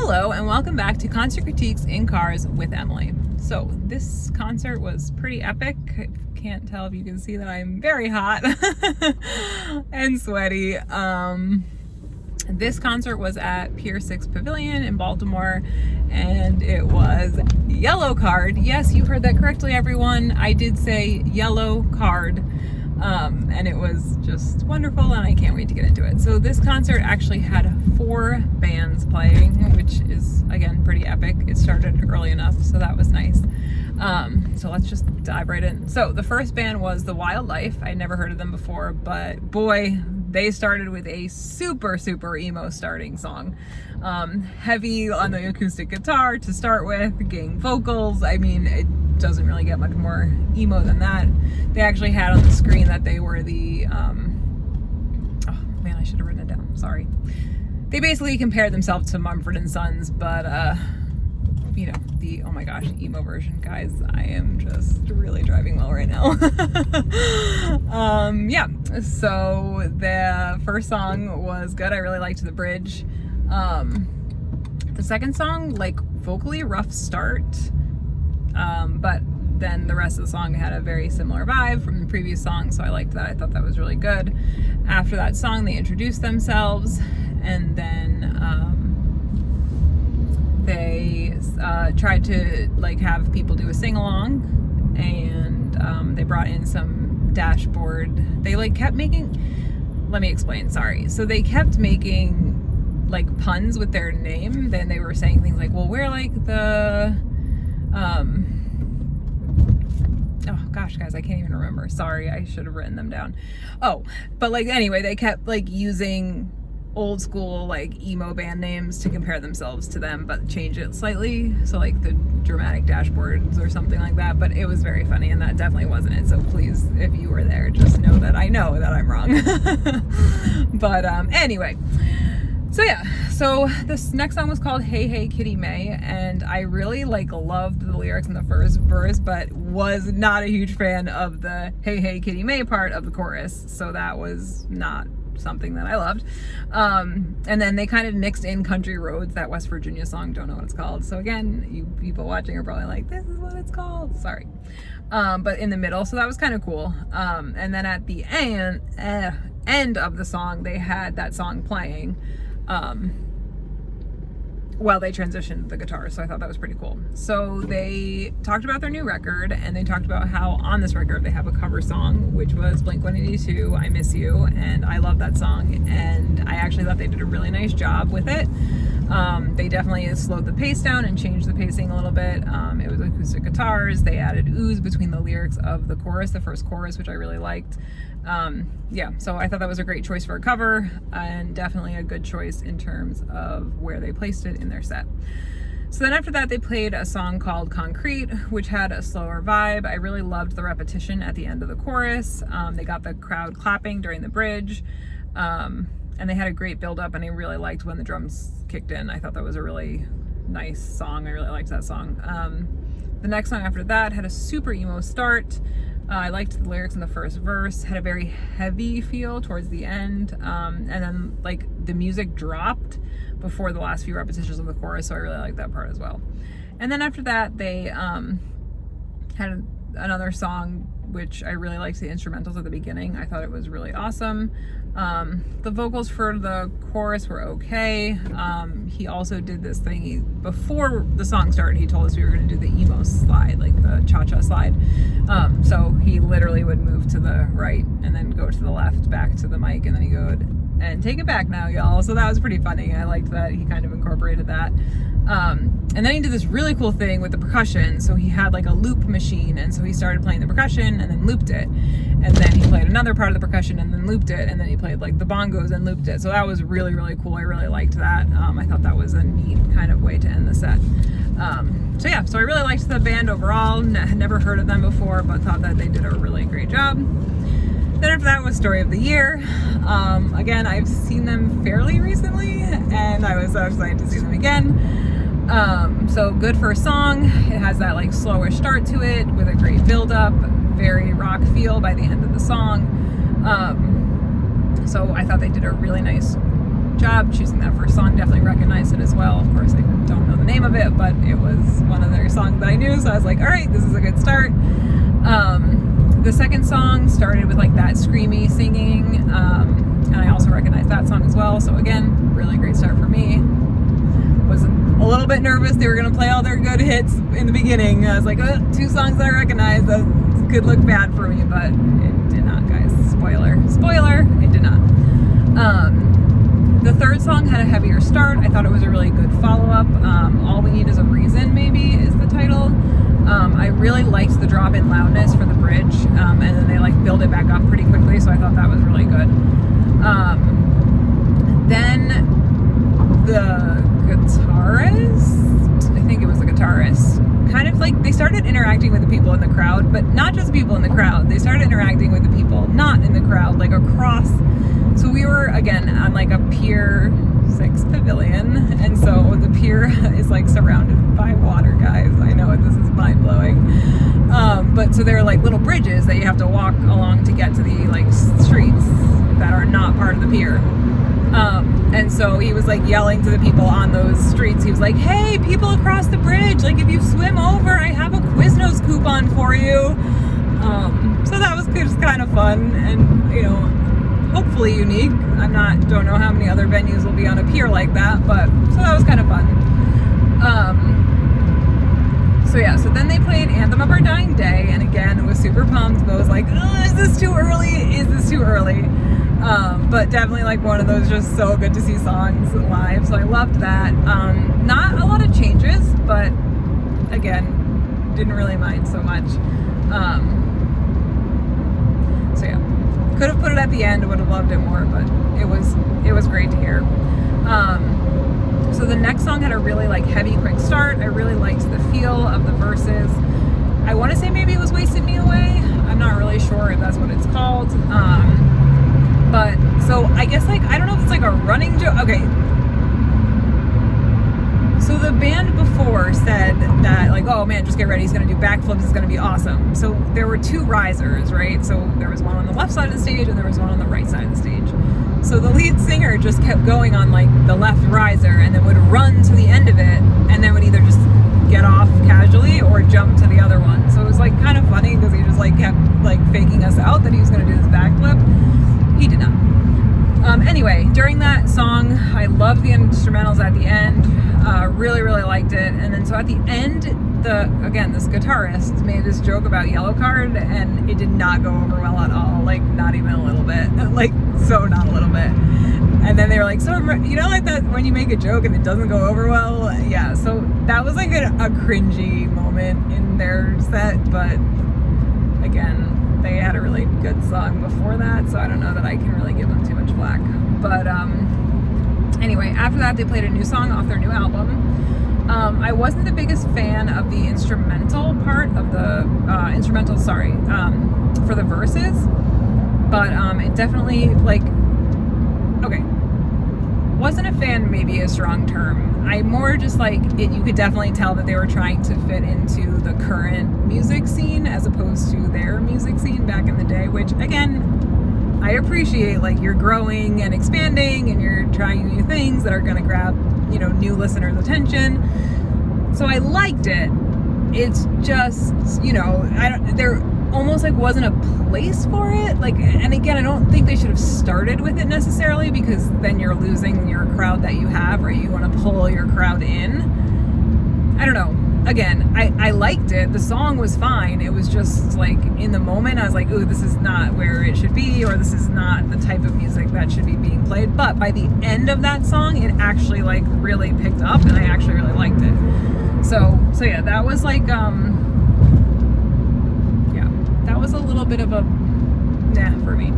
Hello and welcome back to Concert Critiques in Cars with Emily. So this concert was pretty epic. I can't tell if you can see that I'm very hot and sweaty. This concert was at Pier 6 Pavilion in Baltimore, and it was Yellowcard. Yes, you heard that correctly, everyone. I did say Yellowcard. And it was just wonderful, and I can't wait to get into it. So this concert actually had 4 bands playing, which is, again, pretty epic. It started early enough, so that was nice. So let's just dive right in. So the first band was The Wildlife. I'd never heard of them before, but boy, they started with a super emo starting song. Heavy on the acoustic guitar to start with, gang vocals. I mean, it doesn't really get much more emo than that. They actually had on the screen that they were the oh man, I should have written it down, sorry. They basically compared themselves to Mumford & Sons, but you know, the oh my gosh, emo version. Guys, I am just really driving well right now. Yeah, so the first song was good. I really liked the bridge. The second song, like, vocally rough start, but then the rest of the song had a very similar vibe from the previous song, so I liked that. I thought that was really good. After that song, they introduced themselves, and then they tried to like have people do a sing-along, and they brought in some dashboard. They like kept making, let me explain, sorry. So they kept making like puns with their name. Then they were saying things like, well, we're like the oh gosh, guys, I can't even remember. Sorry, I should have written them down. Oh, but like anyway, they kept like using old school like emo band names to compare themselves to them, but change it slightly. So like the dramatic dashboards or something like that. But it was very funny, and that definitely wasn't it. So please, if you were there, just know that I know that I'm wrong. But anyway. So yeah, so this next song was called Hey Hey Kitty May, and I really like loved the lyrics in the first verse, but was not a huge fan of the Hey Hey Kitty May part of the chorus, so that was not something that I loved. And then they kind of mixed in Country Roads, that West Virginia song, don't know what it's called. So again, you people watching are probably like, this is what it's called, sorry. But in the middle, so that was kind of cool. And then at the end of the song, they had that song playing while they transitioned the guitar, so I thought that was pretty cool. So they talked about their new record, and they talked about how on this record they have a cover song, which was Blink-182, I Miss You, and I love that song, and I actually thought they did a really nice job with it. They definitely slowed the pace down and changed the pacing a little bit. It was acoustic guitars. They added ooze between the lyrics of the chorus, the first chorus, which I really liked. Yeah, so I thought that was a great choice for a cover, and definitely a good choice in terms of where they placed it in their set. So then after that, they played a song called Concrete, which had a slower vibe. I really loved the repetition at the end of the chorus. They got the crowd clapping during the bridge, and they had a great build up, and I really liked when the drums kicked in. I thought that was a really nice song. I really liked that song. The next song after that had a super emo start. I liked the lyrics in the first verse, had a very heavy feel towards the end, and then like the music dropped before the last few repetitions of the chorus, so I really liked that part as well. And then after that, they had another song which I really liked the instrumentals at the beginning. I thought it was really awesome. The vocals for the chorus were okay. He also did this thing, before the song started, he told us we were going to do the emo slide, like the cha-cha slide. So he literally would move to the right and then go to the left, back to the mic, and then he go and take it back now, y'all. So that was pretty funny. I liked that he kind of incorporated that. And then he did this really cool thing with the percussion. So he had like a loop machine, and so he started playing the percussion and then looped it. And then he played another part of the percussion and then looped it. And then he played like the bongos and looped it. So that was really, really cool. I really liked that. I thought that was a neat kind of way to end the set. So yeah, so I really liked the band overall. Had never heard of them before, but thought that they did a really great job. Then after that was Story of the Year. Again, I've seen them fairly recently, and I was so excited to see them again. So good first song. It has that like slowish start to it with a great build up, very rock feel by the end of the song. So I thought they did a really nice job choosing that first song. Definitely recognized it as well. Of course, I of it, but it was one of their songs that I knew, so I was like, all right, this is a good start. The second song started with like that screamy singing, and I also recognized that song as well, so again, really great start for me. Was a little bit nervous they were going to play all their good hits in the beginning. I was like, oh, 2 songs that I recognize, that could look bad for me, but it did not, guys. Spoiler, it did not. The third song had a heavier start. I thought it was a really good follow-up. All We Need Is a Reason, maybe, is the title. I really liked the drop in loudness for the bridge, and then they like build it back up pretty quickly, so I thought that was really good. Then the guitarist, I think it was the guitarist, kind of like they started interacting with the people in the crowd, but not just people in the crowd. They started interacting with the people not in the crowd, like across. So we were again on like a Pier 6 pavilion, and so the pier is like surrounded by water, guys. I know this is mind blowing, but so there are like little bridges that you have to walk along to get to the like streets that are not part of the pier. And so he was like yelling to the people on those streets. He was like, hey, people across the bridge, like if you swim over, I have a Quiznos coupon for you. So that was just kind of fun and, you know, hopefully unique. Don't know how many other venues will be on a pier like that, but so that was kind of fun. So then they played Anthem of Our Dying Day, and again, it was super pumped, but I was like, oh, is this too early? Is this too early? But definitely like one of those just so good to see songs live, so I loved that. Not a lot of changes, but again, didn't really mind so much. So yeah, could have put it at the end, would have loved it more, but it was great to hear. So the next song had a really like heavy quick start. I really liked the feel of the verses. I want to say maybe it was Wasted Me Away. I'm not really sure if that's what it's called. But so I guess like, I don't know if it's like a running joke. Okay. So the band before said that like, oh man, just get ready. He's going to do backflips. It's going to be awesome. So there were 2 risers, right? So there was one on the left side of the stage and there was one on the right side of the stage. So the lead singer just kept going on like the left riser and then would run to the end of it and then would either just get off casually or jump to the other one. So it was like kind of funny because he just like kept like faking us out that he was going to do this backflip. He did not. Anyway, during that song, I loved the instrumentals at the end. Really, really liked it. And then so at the end, this guitarist made this joke about Yellowcard, and it did not go over well at all. Like, not even a little bit. Like, so not a little bit. And then they were like, so, you know, like that when you make a joke and it doesn't go over well? Yeah, so that was like a cringy moment in their set, but again, they had a really good song before that, so I don't know that I can really give them too much flack. But anyway, after that they played a new song off their new album. I wasn't the biggest fan of the instrumental part of the for the verses, but it definitely like, okay, wasn't a fan, maybe a strong term. I more just like it, you could definitely tell that they were trying to fit into the current music scene as opposed to their music scene back in the day, which again, I appreciate. Like, you're growing and expanding and you're trying new things that are going to grab, you know, new listeners' attention. So I liked it. It's just, you know, there almost like wasn't a place for it. Like, and again, I don't think they should have started with it necessarily, because then you're losing your crowd that you have, or you want to pull your crowd in. I don't know. Again, I liked it. The song was fine. It was just like in the moment I was like, ooh, this is not where it should be, or this is not the type of music that should be being played. But by the end of that song, it actually like really picked up and I actually really liked it. So yeah, that was like, yeah, that was a little bit of a nah for me.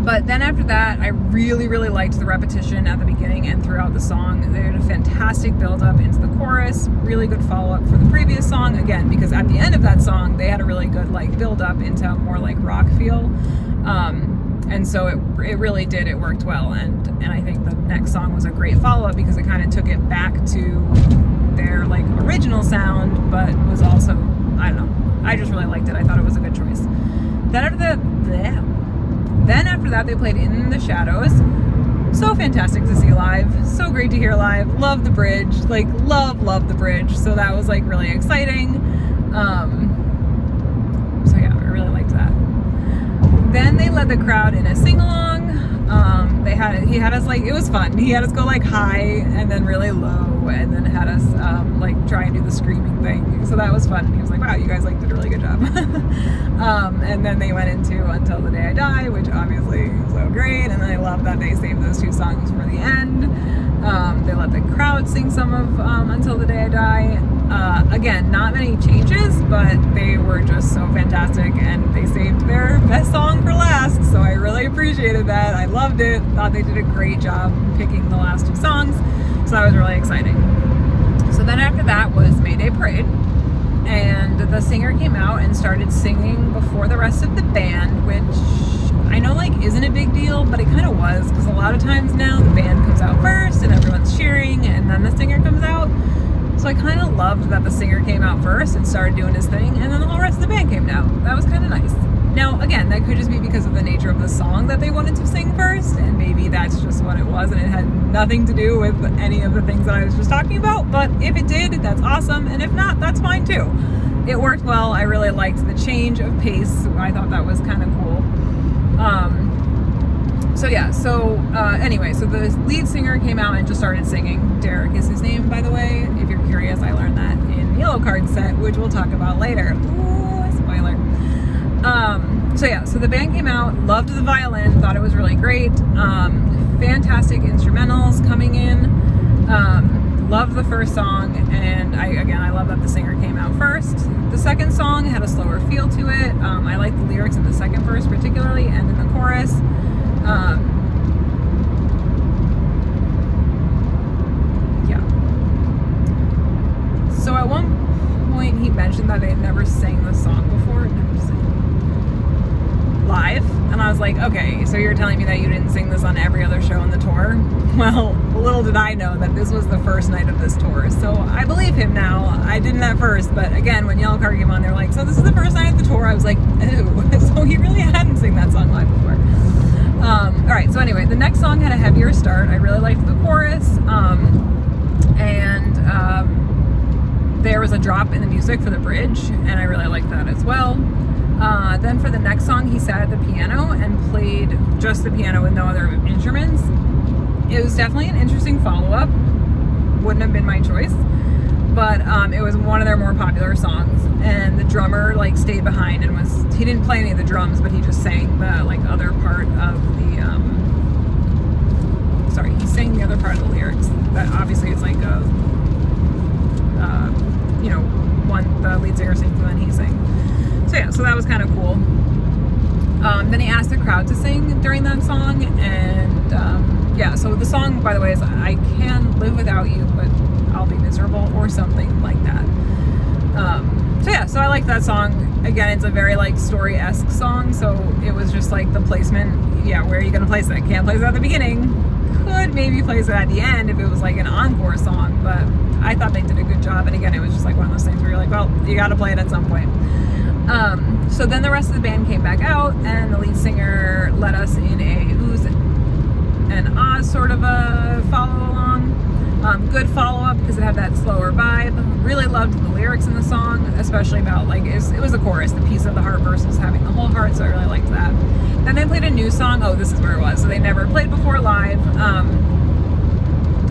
But then after that, I really, really liked the repetition at the beginning and throughout the song. They had a fantastic build-up into the chorus, really good follow-up for the previous song, again, because at the end of that song, they had a really good like build-up into a more like rock feel. And so it really did, it worked well. And I think the next song was a great follow-up because it kind of took it back to their like original sound, but was also, I don't know, I just really liked it. I thought it was a good choice. Then after that, they played In the Shadows. So fantastic to see live. So great to hear live. Love the bridge, like love the bridge. So that was like really exciting. So yeah, I really liked that. Then they led the crowd in a sing-along. He had us like, it was fun. He had us go like high and then really low, and then had us like try and do the screaming thing. So that was fun. He was like, wow, you guys like did a really good job. And then they went into Until the Day I Die, which obviously is so great. And I love that they saved those two songs for the end. They let the crowd sing some of Until the Day I Die. Again, not many changes, but they were just so fantastic, and they saved their best song for last, so I really appreciated that. I loved it. Thought they did a great job picking the last two songs, so that was really exciting. So then after that was Mayday Parade, and the singer came out and started singing before the rest of the band, which I know like isn't a big deal, but it kind of was, because a lot of times now the band comes out first and everyone's cheering, and then the singer comes out. So I kind of loved that the singer came out first and started doing his thing, and then the whole rest of the band came out. That was kind of nice. Now, again, that could just be because of the nature of the song that they wanted to sing first, and maybe that's just what it was, and it had nothing to do with any of the things that I was just talking about. But if it did, that's awesome, and if not, that's fine too. It worked well. I really liked the change of pace. I thought that was kind of cool. Anyway, so the lead singer came out and just started singing. Derek is his name, by the way. If you're curious, I learned that in Yellowcard set, which we'll talk about later. Ooh, spoiler. So the band came out, loved the violin, thought it was really great. Fantastic instrumentals coming in. Loved the first song, and I love that the singer came out first. The second song had a slower feel to it. I liked the lyrics in the second verse particularly, and in the chorus. So at one point he mentioned that they had never sang the song before, live, and I was like, okay, so you're telling me that you didn't sing this on every other show on the tour? Well, little did I know that this was the first night of this tour, so I believe him now. I didn't at first, but again, when Yellowcard came on, they were like, so this is the first night of the tour. I was like, ew. So he really hadn't sung that song live before. Alright, so anyway, the next song had a heavier start. I really liked the chorus, there was a drop in the music for the bridge, and I really liked that as well. Then for the next song, he sat at the piano and played just the piano with no other instruments. It was definitely an interesting follow-up. Wouldn't have been my choice, but it was one of their more popular songs, and the drummer like stayed behind and he didn't play any of the drums, but he just sang the like other part of the he sang the other part of the lyrics. That obviously it's like a the lead singer sings and then he sings. So that was kind of cool. Then he asked the crowd to sing during that song, and so the song, by the way, is I Can Live Without You, but I'll Be Miserable, or something like that. So I like that song. Again, it's a very like story-esque song, so it was just like the placement. Yeah, where are you going to place it? Can't place it at the beginning. Could maybe place it at the end if it was like an encore song, but I thought they did a good job. And again, it was just like one of those things where you're like, well, you got to play it at some point. So then the rest of the band came back out, and the lead singer led us in a oohs and ahs sort of a follow along. Good follow-up because it had that slower vibe. Really loved the lyrics in the song, especially about like it was the chorus, the piece of the heart versus having the whole heart, so I really liked that. Then they played a new song. Oh, this is where it was. So they never played before live.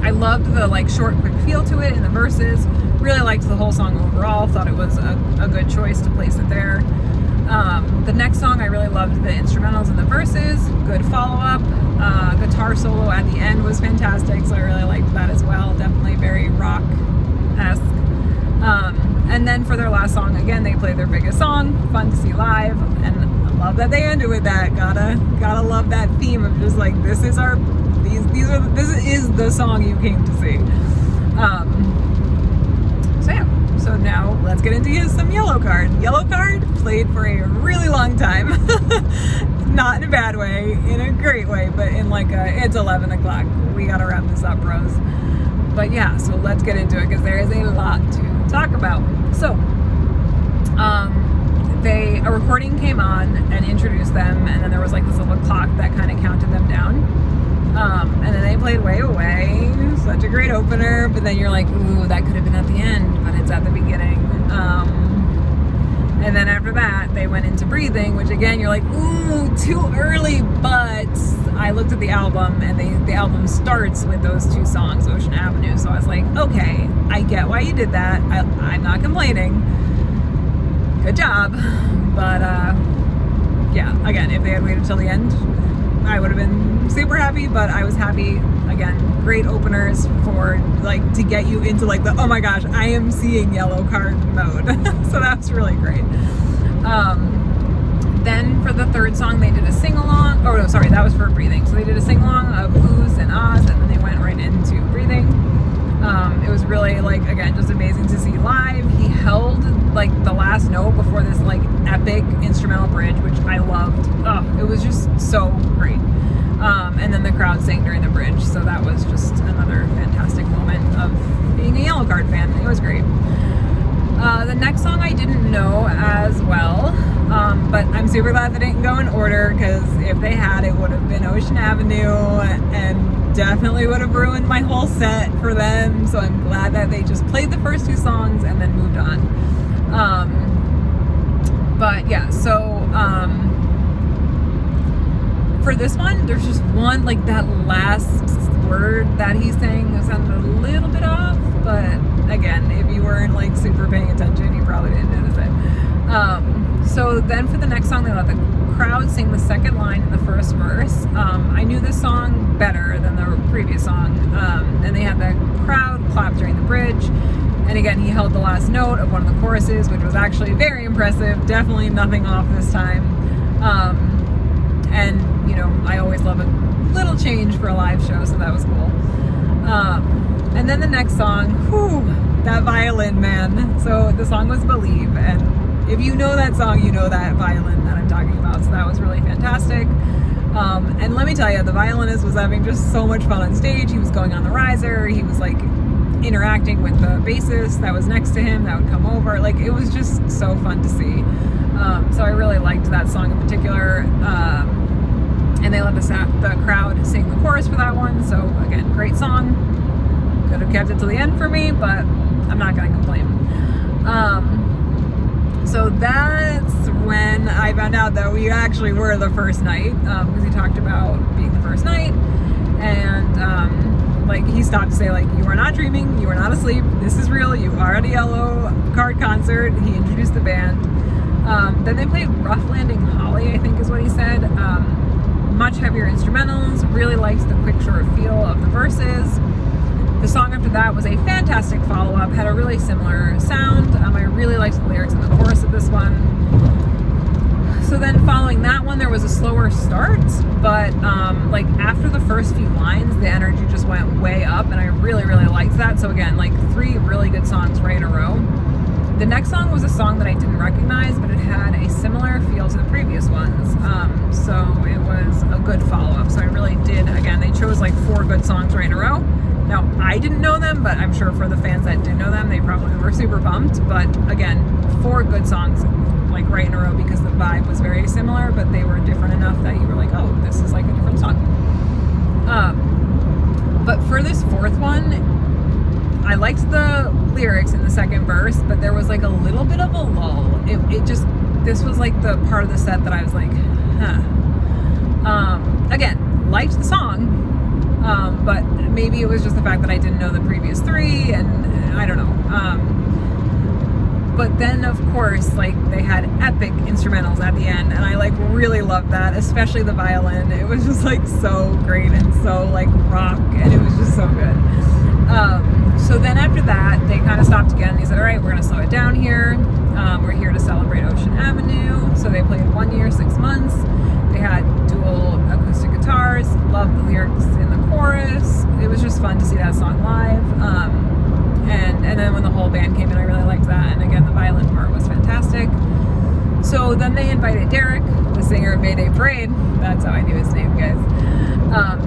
I loved the like short, quick feel to it in the verses. Really liked the whole song overall. Thought it was a good choice to place it there. The next song, I really loved the instrumentals and the verses. Good follow-up. Guitar solo at the end was fantastic, so I really liked that as well. Definitely very rock-esque. And then for their last song, again, they played their biggest song, Fun to See Live, and I love that they ended with that. Gotta love that theme of just like, this is the song you came to see. So now let's get into some Yellowcard. Yellowcard played for a really long time. Not in a bad way, in a great way, but in like it's 11 o'clock. We gotta wrap this up, bros. But yeah, so let's get into it because there is a lot to talk about. So, a recording came on and introduced them, and then there was like this little clock that kind of counted them down. And then they played Way Away, such a great opener, but then you're like, ooh, that could have been at the end, but it's at the beginning. And then after that, they went into Breathing, which again, you're like, ooh, too early, but I looked at the album, and the album starts with those two songs, Ocean Avenue, so I was like, okay, I get why you did that. I'm not complaining. Good job. But, yeah, again, if they had waited till the end, I would have been super happy, but I was happy. Again, great openers for like to get you into like the, oh my gosh, I am seeing Yellowcard mode. So that's really great. Then for the third song, they did a sing-along. Oh no, sorry, that was for Breathing. So they did a sing-along of Oohs and Ahs, and then they went right into Breathing. It was really like, again, just amazing to see live. He held like the last note before this like epic instrumental bridge, which I loved. Oh, it was just so great. And then the crowd sang during the bridge, so that was just another fantastic moment of being a Yellowcard fan. It was great. The next song I didn't know as well, but I'm super glad they didn't go in order, because if they had, it would have been Ocean Avenue, and definitely would have ruined my whole set for them, so I'm glad that they just played the first two songs and then moved on. But yeah, so for this one, there's just one, like that last word that he sang sounded a little bit off, but again, if you weren't like super paying attention, you probably didn't notice it. So then for the next song, they let the crowd sing the second line in the first verse. I knew this song better than the previous song, and they had the crowd clap during the bridge. And again, he held the last note of one of the choruses, which was actually very impressive. Definitely nothing off this time. And, you know, I always love a little change for a live show, so that was cool. And then the next song, whew, that violin, man. So the song was Believe, and if you know that song, you know that violin that I'm talking about, so that was really fantastic. And let me tell you, the violinist was having just so much fun on stage. He was going on the riser, he was like interacting with the bassist that was next to him that would come over. Like, it was just so fun to see. So I really liked that song in particular. And they let the crowd sing the chorus for that one. So again, great song. Could have kept it to the end for me, but I'm not going to complain. So that's when I found out that we actually were the first night, because he talked about being the first night, and like he stopped to say, like, you are not dreaming, you are not asleep, this is real, you are at a Yellowcard concert. He introduced the band. Then they played Rough Landing Holly, I think is what he said. Much heavier instrumentals. Really liked the quick, short feel of the verses. The song after that was a fantastic follow-up, had a really similar sound. I really liked the lyrics in the chorus of this one. So then following that one, there was a slower start, but like after the first few lines, the energy just went way up, and I really, really liked that. So again, like 3 really good songs right in a row. The next song was a song that I didn't recognize, but it had a similar feel to the previous ones. So it was a good follow-up. So I really did, again, they chose like 4 good songs right in a row. Now, I didn't know them, but I'm sure for the fans that did know them, they probably were super pumped. But again, 4 good songs like right in a row, because the vibe was very similar, but they were different enough that you were like, oh, this is like a different song. But for this fourth one, I liked the lyrics in the second verse, but there was like a little bit of a lull. This was like the part of the set that I was like, huh. Again, liked the song, but maybe it was just the fact that I didn't know the previous 3, and I don't know. But then, of course, like, they had epic instrumentals at the end, and I like really loved that, especially the violin. It was just like so great and so like rock, and it was just so good. So then after that, they kind of stopped again. He said, all right, we're going to slow it down here. We're here to celebrate Ocean Avenue. So they played 1 year, 6 months. They had dual acoustic guitars. Loved the lyrics in the chorus. It was just fun to see that song live. And then when the whole band came in, I really liked that. And again, the violin part was fantastic. So then they invited Derek, the singer of Mayday Parade, that's how I knew his name, guys,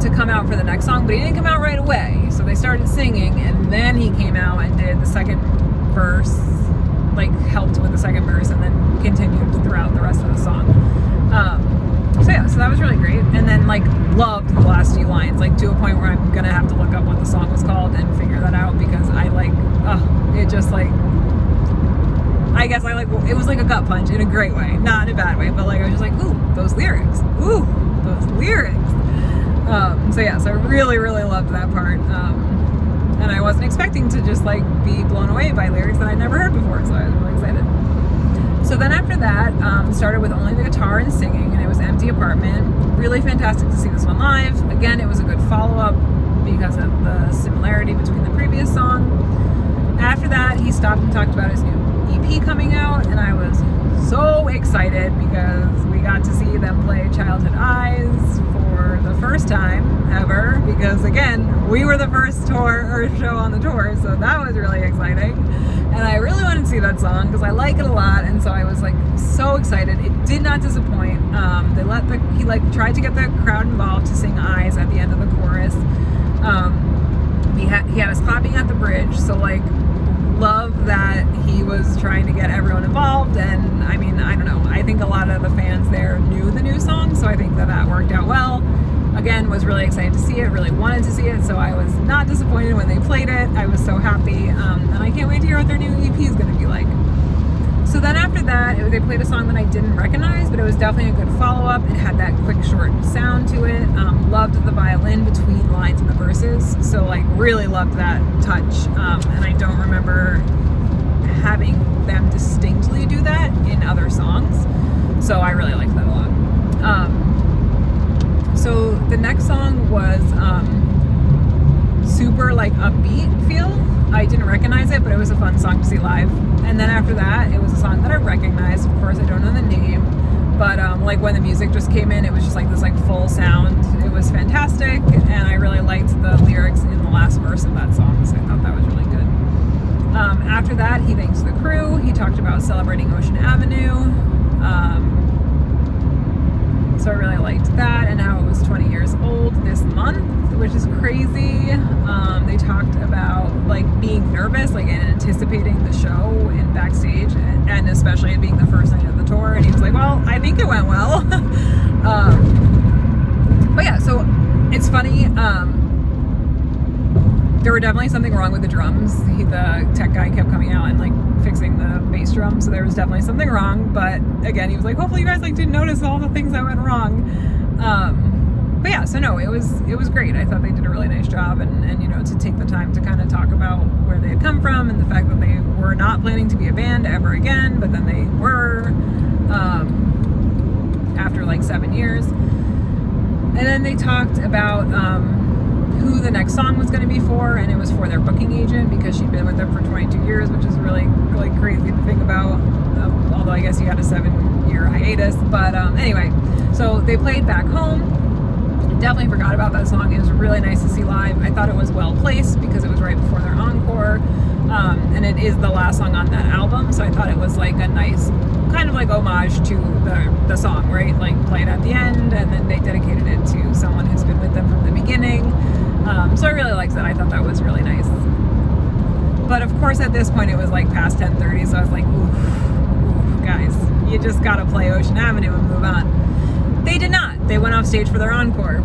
to come out for the next song, but he didn't come out right away. So they started singing, and then he came out and did the second verse, like helped with the second verse, and then continued throughout the rest of the song. So yeah, so that was really great. And then like loved the last few lines, like like, I guess it was like a gut punch in a great way, not in a bad way, but like I was just like, ooh, those lyrics. So yeah, so I really, really loved that part. And I wasn't expecting to just like be blown away by lyrics that I'd never heard before, so I was really excited. So then after that, started with only the guitar and singing, and it was Empty Apartment. Really fantastic to see this one live. Again, it was a good follow-up because of the similarity between the previous song. After that, he stopped and talked about his new EP coming out, and I was so excited because we got to see them play Childhood Eyes for the first time ever, because again, we were the first tour or show on the tour, so that was really exciting. And I really wanted to see that song because I like it a lot, and so I was like so excited. It did not disappoint. He like tried to get the crowd involved to sing Eyes at the end of the chorus. He had us clapping at the bridge, so like love that he was trying to get everyone involved. And I mean, I don't know, I think a lot of the fans there knew the new song, so I think that worked out well. Again, was really excited to see it, really wanted to see it, so I was not disappointed when they played it. I was so happy, and I can't wait to hear what their new EP is going to be like. So then after that, they played a song that I didn't recognize, but it was definitely a good follow-up. It had that quick, short sound to it. Loved the violin between lines and the verses, so like really loved that touch. And I don't remember having them distinctly do that in other songs, so I really liked that a lot. So the next song was super like upbeat feel. I didn't recognize it, but it was a fun song to see live. And then after that, it was a song that I recognized. Of course, I don't know the name, but like when the music just came in, it was just like this like full sound. It was fantastic, and I really liked the lyrics in the last verse of that song, so I thought that was really good. After that, he thanked the crew. He talked about celebrating Ocean Avenue. So I really liked that, and how it was 20 years old this month, which is crazy. They talked about like being nervous, like and anticipating the show in backstage, and especially it being the first night of the tour. And he was like, "Well, I think it went well." But yeah, so it's funny. There were definitely something wrong with the drums. The tech guy kept coming out and like fixing the bass drum, so there was definitely something wrong. But again, he was like, hopefully you guys like didn't notice all the things that went wrong. But yeah, so no, it was great. I thought they did a really nice job, and you know, to take the time to kind of talk about where they had come from and the fact that they were not planning to be a band ever again, but then they were after like 7 years. And then they talked about who the next song was going to be for, and it was for their booking agent, because she'd been with them for 22 years, which is really like crazy to think about, although I guess he had a 7-year hiatus. But anyway, so they played Back Home. Definitely forgot about that song. It was really nice to see live. I thought it was well placed because it was right before their encore, and it is the last song on that album, so I thought it was like a nice kind of like homage to the song, right? Like played at the end, and then they dedicated it to someone who's been with them from the beginning. So I really liked that. I thought that was really nice. But of course, at this point, it was like past 10:30, so I was like, ooh, guys, you just gotta play Ocean Avenue and move on. They did not. They went off stage for their encore.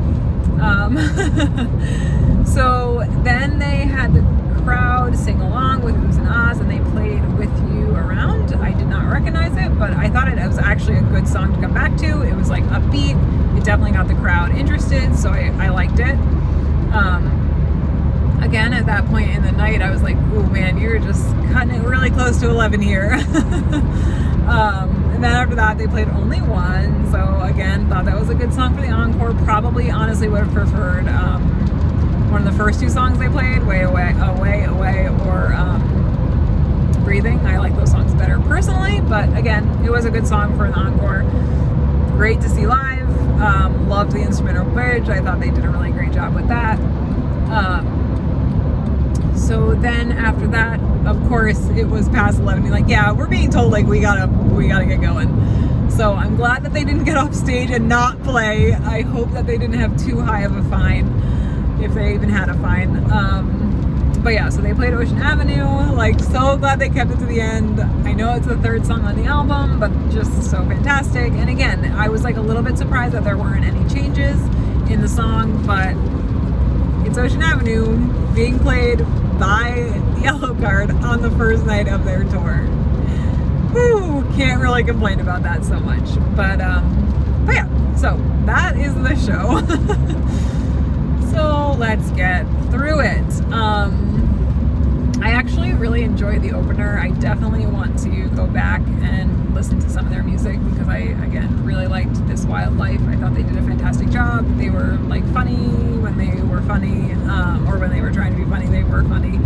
So then they had the crowd sing along with Oohs and Ahs, and they played With You Around. I did not recognize it, but I thought it was actually a good song to come back to. It was like upbeat. It definitely got the crowd interested, so I liked it. Again, at that point in the night, I was like, "Ooh, man, you're just cutting it really close to 11 here." And then after that, they played Only One. So again, thought that was a good song for the encore. Probably, honestly, would have preferred one of the first two songs they played, Way Away, or Breathing. I like those songs better personally, but again, it was a good song for an encore. Great to see live. Loved the instrumental bridge. I thought they did a really great job with that. So then after that, of course, it was past 11. Like, yeah, we're being told like we gotta get going. So I'm glad that they didn't get off stage and not play. I hope that they didn't have too high of a fine, if they even had a fine. But yeah, so they played Ocean Avenue. Like, so glad they kept it to the end. I know it's the third song on the album, but just so fantastic. And again, I was like a little bit surprised that there weren't any changes in the song, but it's Ocean Avenue being played by Yellowcard on the first night of their tour. Whew, can't really complain about that so much. But yeah, so that is the show. So let's get through it. I actually really enjoyed the opener. I definitely want to go back and listen to some of their music because I, again, really liked This Wild Life. I thought they did a fantastic job. They were like funny when they were funny, or when they were trying to be funny, they were funny.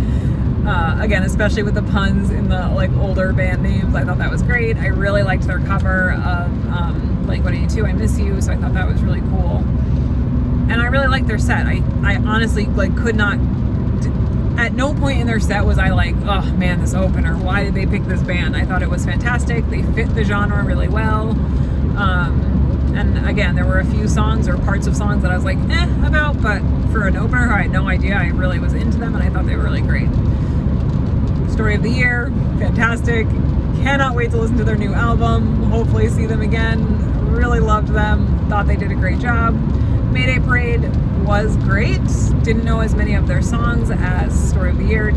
Again, especially with the puns in the like older band names, I thought that was great. I really liked their cover of Blink-182, I Miss You, so I thought that was really cool. And I really liked their set. I honestly like could not, at no point in their set was I like, oh man, this opener, why did they pick this band? I thought it was fantastic. They fit the genre really well. And again, there were a few songs or parts of songs that I was like, about, but for an opener, I had no idea. I really was into them and I thought they were really great. Story of the Year, fantastic. Cannot wait to listen to their new album. Hopefully see them again. Really loved them. Thought they did a great job. Mayday Parade was great. Didn't know as many of their songs as Story of the Year.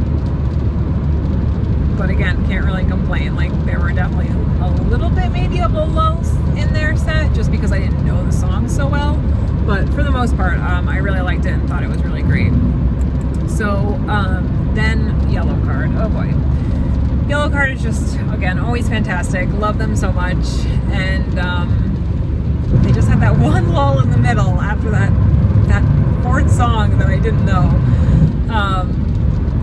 But again, can't really complain. Like, there were definitely a little bit maybe of a lulls in their set just because I didn't know the songs so well. But for the most part, I really liked it and thought it was really great. So then Yellowcard. Oh boy. Yellowcard is just, again, always fantastic. Love them so much. And they just had that one lull in the middle after that fourth song that I didn't know.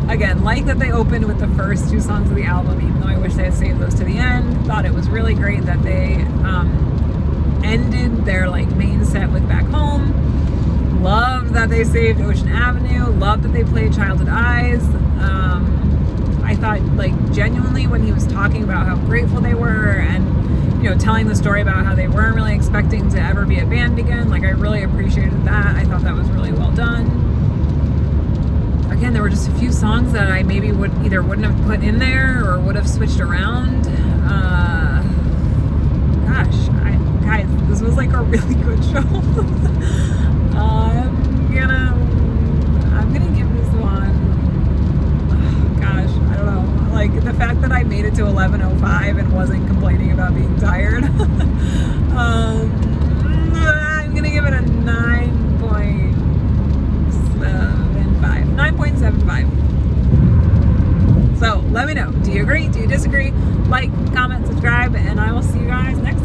Again, like that they opened with the first two songs of the album, even though I wish they had saved those to the end. Thought it was really great that they ended their like main set with Back Home. Loved that they saved Ocean Avenue. Loved that they played Childhood Eyes. I thought, like, genuinely when he was talking about how grateful they were and, you know, telling the story about how they weren't really expecting to ever be a band again, like, I really appreciated that. I thought that was really well done. Again, there were just a few songs that I maybe wouldn't have put in there or would have switched around. Guys, this was like a really good show. I'm gonna give this one, I don't know, like the fact that I made it to 11:05 and wasn't complaining about being tired. I'm gonna give it a 9.75. So let me know, do you agree, do you disagree? Like, comment, subscribe, and I will see you guys next time.